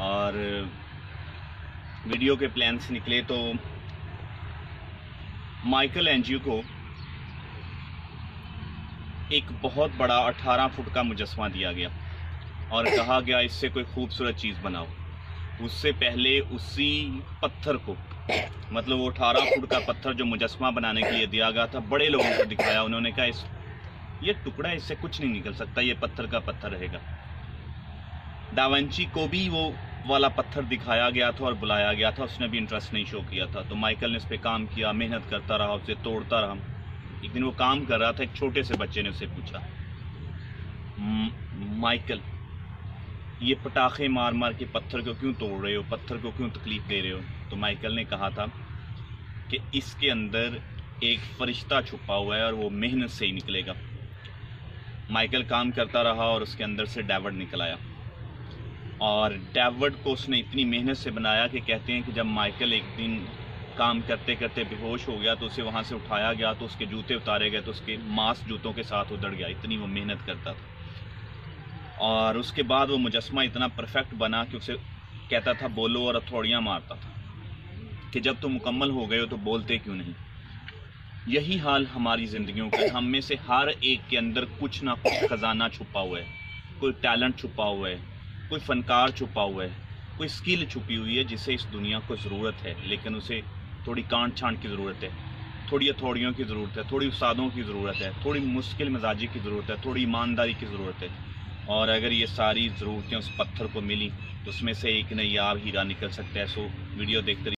और वीडियो के प्लान से निकले तो माइकल एंजियो को एक बहुत बड़ा 18 फुट का मुजस्समा दिया गया और कहा गया इससे कोई खूबसूरत चीज़ बनाओ। उससे पहले उसी पत्थर को, मतलब वो 18 फुट का पत्थर जो मुजस्समा बनाने के लिए दिया गया था, बड़े लोगों को दिखाया। उन्होंने कहा ये टुकड़ा, इससे कुछ नहीं निकल सकता, ये पत्थर का पत्थर रहेगा। दा विंची को भी वो वाला पत्थर दिखाया गया था और बुलाया गया था, उसने भी इंटरेस्ट नहीं शो किया था। तो माइकल ने इस पर काम किया, मेहनत करता रहा, उसे तोड़ता रहा। एक दिन वो काम कर रहा था, एक छोटे से बच्चे ने उससे पूछा, माइकल ये पटाखे मार मार के पत्थर को क्यों तोड़ रहे हो, पत्थर को क्यों तकलीफ दे रहे हो? तो माइकल ने कहा था कि इसके अंदर एक फरिश्ता छुपा हुआ है और वो मेहनत से ही निकलेगा। माइकल काम करता रहा और उसके अंदर से डेविड निकल आया, और डेविड को उसने इतनी मेहनत से बनाया कि कहते हैं कि जब माइकल एक दिन काम करते करते बेहोश हो गया तो उसे वहाँ से उठाया गया, तो उसके जूते उतारे गए, तो उसके मांस जूतों के साथ उधड़ गया, इतनी वो मेहनत करता था। और उसके बाद वो मुजस्समा इतना परफेक्ट बना कि उसे कहता था बोलो, और हथौड़ियाँ मारता था कि जब तुम मुकम्मल हो गए हो तो बोलते क्यों नहीं। यही हाल हमारी ज़िंदगियों का। हम में से हर एक के अंदर कुछ ना कुछ खजाना छुपा हुआ है, कोई टैलेंट छुपा हुआ है, कोई फनकार छुपा हुआ है, कोई स्किल छुपी हुई है जिसे इस दुनिया को ज़रूरत है, लेकिन उसे थोड़ी कांट छांट की ज़रूरत है, थोड़ी हथौड़ियों की ज़रूरत है, थोड़ी उस्तादों की ज़रूरत है, थोड़ी मुश्किल मिजाजी की ज़रूरत है, थोड़ी ईमानदारी की ज़रूरत है। और अगर ये सारी ज़रूरतें उस पत्थर को मिली तो उसमें से एक नायाब हीरा निकल सकता है। सो वीडियो देखते